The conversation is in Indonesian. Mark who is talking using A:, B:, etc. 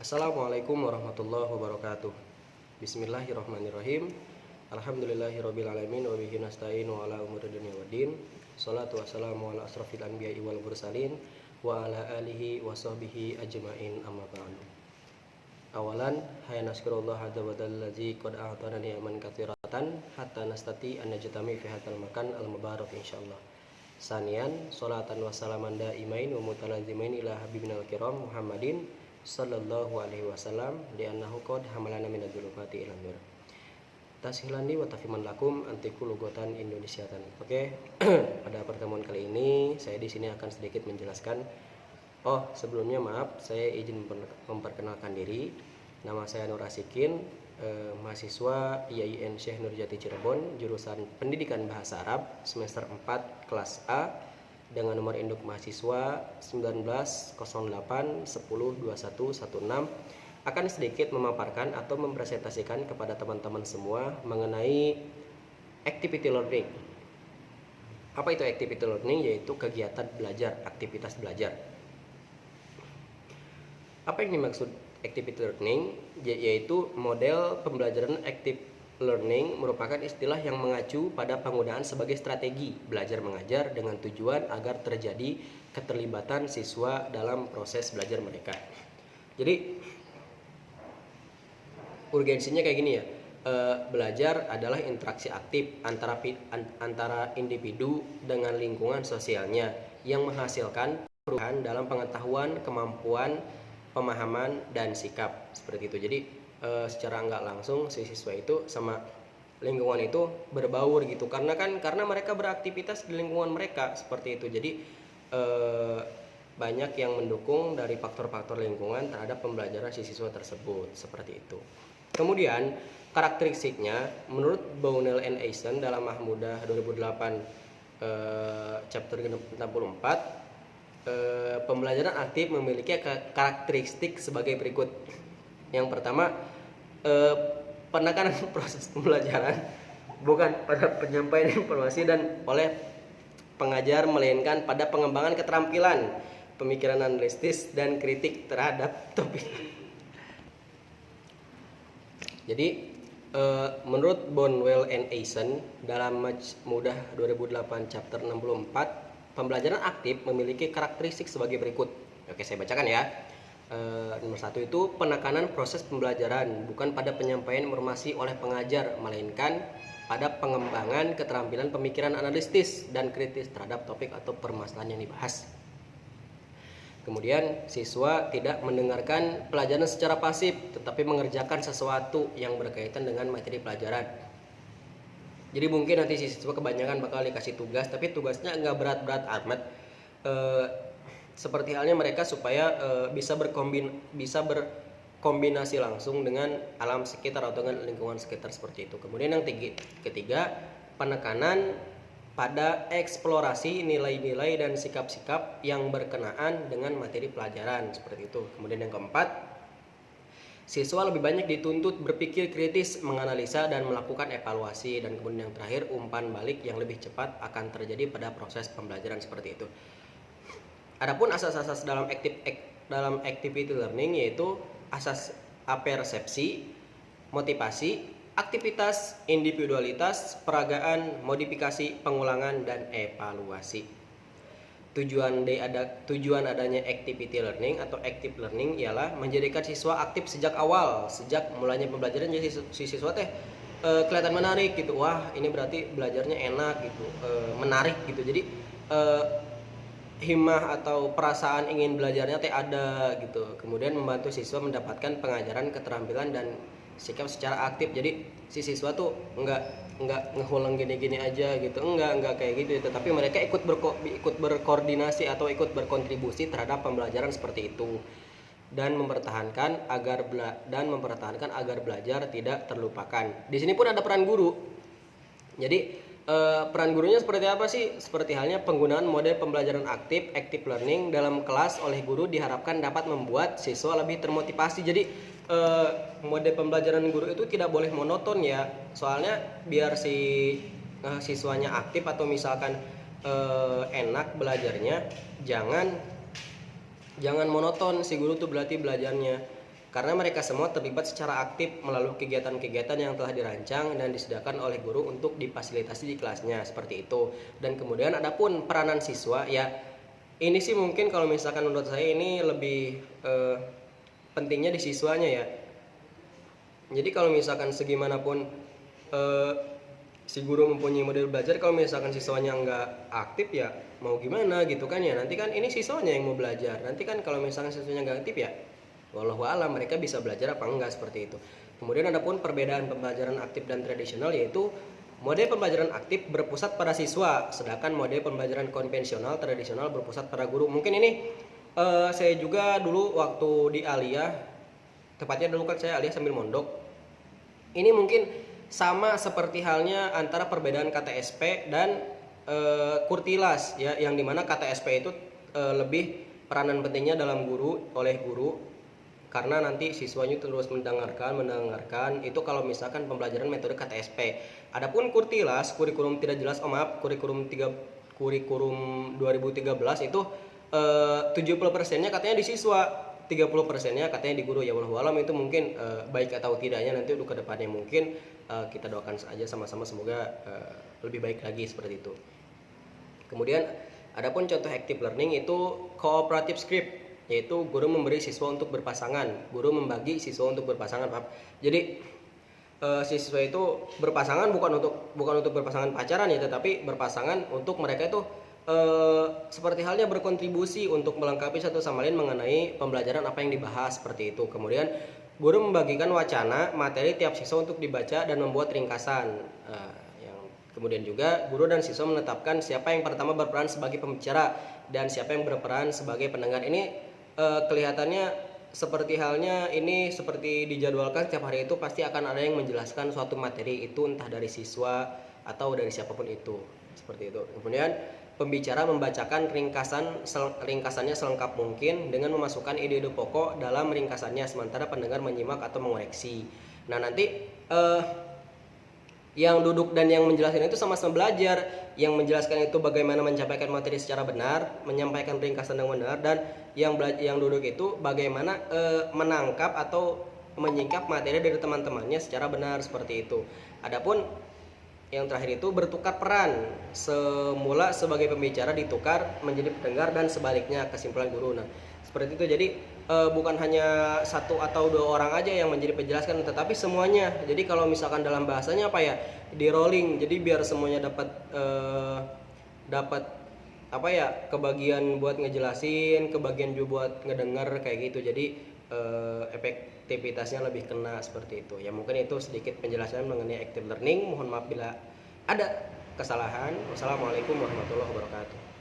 A: Assalamualaikum warahmatullahi wabarakatuh. Bismillahirrahmanirrahim. Alhamdulillahirabbil alamin wa bihi nasta'in wa ala umuri dunya waddin. Shalatu wassalamu ala asrofil anbiya'i wal mursalin wa ala alihi wa sahbihi ajmain amma ba'du. Awalan hayya naskurullah azza wa jalla allazi qad a'tana ni'man katsiratan hatta nastati an najtami fi hadzal makan al mubarak insyaallah. Sanian sholatan wa salaman daimain wa mutalazimain ila habibina al-kiram Muhammadin sallallahu alaihi wasallam di annahu qad hamalana min dzulumati ila nur. Tashilani wa tafiman lakum antiku lugotan Indonesiatan. Oke. Pada pertemuan kali ini saya di sini akan sedikit menjelaskan. Sebelumnya maaf, saya izin memperkenalkan diri. Nama saya Nur Asikin, mahasiswa IAIN Syekh Nurjati Cirebon, jurusan Pendidikan Bahasa Arab, semester 4 kelas A dengan nomor induk mahasiswa 1908102116. Akan sedikit memaparkan atau mempresentasikan kepada teman-teman semua mengenai activity learning. Apa itu activity learning? Yaitu kegiatan belajar, aktivitas belajar. Apa yang dimaksud activity learning? Yaitu model pembelajaran active learning merupakan istilah yang mengacu pada penggunaan sebagai strategi belajar mengajar dengan tujuan agar terjadi keterlibatan siswa dalam proses belajar mereka. Jadi urgensinya kayak gini ya. Belajar adalah interaksi aktif antara individu dengan lingkungan sosialnya yang menghasilkan perubahan dalam pengetahuan, kemampuan, pemahaman, dan sikap seperti itu. Jadi secara nggak langsung si siswa itu sama lingkungan itu berbaur gitu, karena mereka beraktivitas di lingkungan mereka seperti itu. Jadi banyak yang mendukung dari faktor-faktor lingkungan terhadap pembelajaran si siswa tersebut seperti itu. Kemudian karakteristiknya menurut Bownell and Eisen dalam Mahmudah 2008 chapter 64, pembelajaran aktif memiliki karakteristik sebagai berikut. Yang pertama, penekanan proses pembelajaran bukan pada penyampaian informasi dan oleh pengajar, melainkan pada pengembangan keterampilan pemikiran analitis dan kritik terhadap topik. Jadi menurut Bownell and Eisen dalam Mahmudah 2008 chapter 64, pembelajaran aktif memiliki karakteristik sebagai berikut. Oke, saya bacakan ya. Nomor 1 itu penekanan proses pembelajaran bukan pada penyampaian informasi oleh pengajar, melainkan pada pengembangan keterampilan pemikiran analitis dan kritis terhadap topik atau permasalahan yang dibahas. Kemudian siswa tidak mendengarkan pelajaran secara pasif, tetapi mengerjakan sesuatu yang berkaitan dengan materi pelajaran. Jadi mungkin nanti siswa kebanyakan bakal dikasih tugas, tapi tugasnya nggak berat-berat amat. Seperti halnya mereka supaya bisa berkombinasi langsung dengan alam sekitar atau dengan lingkungan sekitar seperti itu. Kemudian yang ketiga, penekanan pada eksplorasi nilai-nilai dan sikap-sikap yang berkenaan dengan materi pelajaran seperti itu. Kemudian yang keempat, siswa lebih banyak dituntut berpikir kritis, menganalisa dan melakukan evaluasi. Dan kemudian yang terakhir, umpan balik yang lebih cepat akan terjadi pada proses pembelajaran seperti itu. Adapun asas-asas dalam activity learning yaitu asas apersepsi, motivasi, aktivitas, individualitas, peragaan, modifikasi, pengulangan, dan evaluasi. Tujuan adanya activity learning atau active learning ialah menjadikan siswa aktif sejak awal, sejak mulanya pembelajaran. Jadi si siswa kelihatan menarik gitu. Wah, ini berarti belajarnya enak gitu, menarik gitu. Jadi himmah atau perasaan ingin belajarnya ada gitu. Kemudian membantu siswa mendapatkan pengajaran, keterampilan, dan sikap secara aktif. Jadi si siswa tuh enggak ngehulang gini-gini aja gitu, enggak kayak gitu, tetapi mereka ikut berkoordinasi atau ikut berkontribusi terhadap pembelajaran seperti itu, dan mempertahankan agar belajar tidak terlupakan. Di sini pun ada peran guru. Jadi peran gurunya seperti apa sih? Seperti halnya penggunaan model pembelajaran aktif active learning dalam kelas oleh guru diharapkan dapat membuat siswa lebih termotivasi. Jadi model pembelajaran guru itu tidak boleh monoton ya, soalnya biar si siswanya aktif atau misalkan enak belajarnya, jangan monoton si guru tuh berarti belajarnya. karena mereka semua terlibat secara aktif melalui kegiatan-kegiatan yang telah dirancang dan disediakan oleh guru untuk difasilitasi di kelasnya, seperti itu. Dan kemudian adapun peranan siswa, ya ini sih mungkin kalau misalkan menurut saya ini lebih pentingnya di siswanya ya. Jadi kalau misalkan segimanapun si guru mempunyai model belajar, kalau misalkan siswanya nggak aktif ya mau gimana gitu kan ya. Nanti kan ini siswanya yang mau belajar, nanti kan kalau misalkan siswanya nggak aktif ya wallahu alam mereka bisa belajar apa enggak, seperti itu. Kemudian adapun perbedaan pembelajaran aktif dan tradisional, yaitu model pembelajaran aktif berpusat pada siswa, sedangkan model pembelajaran konvensional tradisional berpusat pada guru. Mungkin ini saya juga dulu waktu di Aliyah, tepatnya dulu kan saya Aliyah sambil mondok. Ini mungkin sama seperti halnya antara perbedaan KTSP dan Kurtilas ya, yang dimana KTSP itu lebih peranan pentingnya dalam oleh guru, karena nanti siswanya terus mendengarkan itu kalau misalkan pembelajaran metode KTSP. Adapun Kurtilas, kurikulum tidak jelas, kurikulum 2013 itu 70%-nya katanya di siswa, 30%-nya katanya di guru. Ya wallahu alam itu mungkin baik atau tidaknya nanti untuk kedepannya mungkin kita doakan saja sama-sama semoga lebih baik lagi, seperti itu. Kemudian adapun contoh active learning itu cooperative script, yaitu guru memberi siswa untuk berpasangan, guru membagi siswa untuk berpasangan, Pak. Jadi siswa itu berpasangan bukan untuk berpasangan pacaran ya, tetapi berpasangan untuk mereka itu seperti halnya berkontribusi untuk melengkapi satu sama lain mengenai pembelajaran apa yang dibahas, seperti itu. Kemudian guru membagikan wacana materi tiap siswa untuk dibaca dan membuat ringkasan. Kemudian juga guru dan siswa menetapkan siapa yang pertama berperan sebagai pembicara dan siapa yang berperan sebagai pendengar. Ini kelihatannya seperti halnya ini seperti dijadwalkan setiap hari itu pasti akan ada yang menjelaskan suatu materi itu, entah dari siswa atau dari siapapun itu, seperti itu. Kemudian pembicara membacakan ringkasannya selengkap mungkin dengan memasukkan ide-ide pokok dalam ringkasannya, sementara pendengar menyimak atau mengoreksi. Nah nanti yang duduk dan yang menjelaskan itu sama-sama belajar. Yang menjelaskan itu bagaimana menyampaikan materi secara benar, menyampaikan ringkasan yang benar, dan yang duduk itu bagaimana menangkap atau menyingkap materi dari teman-temannya secara benar, seperti itu. Adapun yang terakhir itu bertukar peran, semula sebagai pembicara ditukar menjadi pendengar dan sebaliknya, kesimpulan guru. Nah seperti itu. Jadi bukan hanya satu atau dua orang aja yang menjadi penjelaskan, tetapi semuanya. Jadi kalau misalkan dalam bahasanya apa ya, di rolling, jadi biar semuanya dapat apa ya, kebagian buat ngejelasin, kebagian juga buat ngedenger kayak gitu. Jadi efektivitasnya lebih kena, seperti itu. Ya mungkin itu sedikit penjelasan mengenai active learning. Mohon maaf bila ada kesalahan. Wassalamualaikum warahmatullahi wabarakatuh.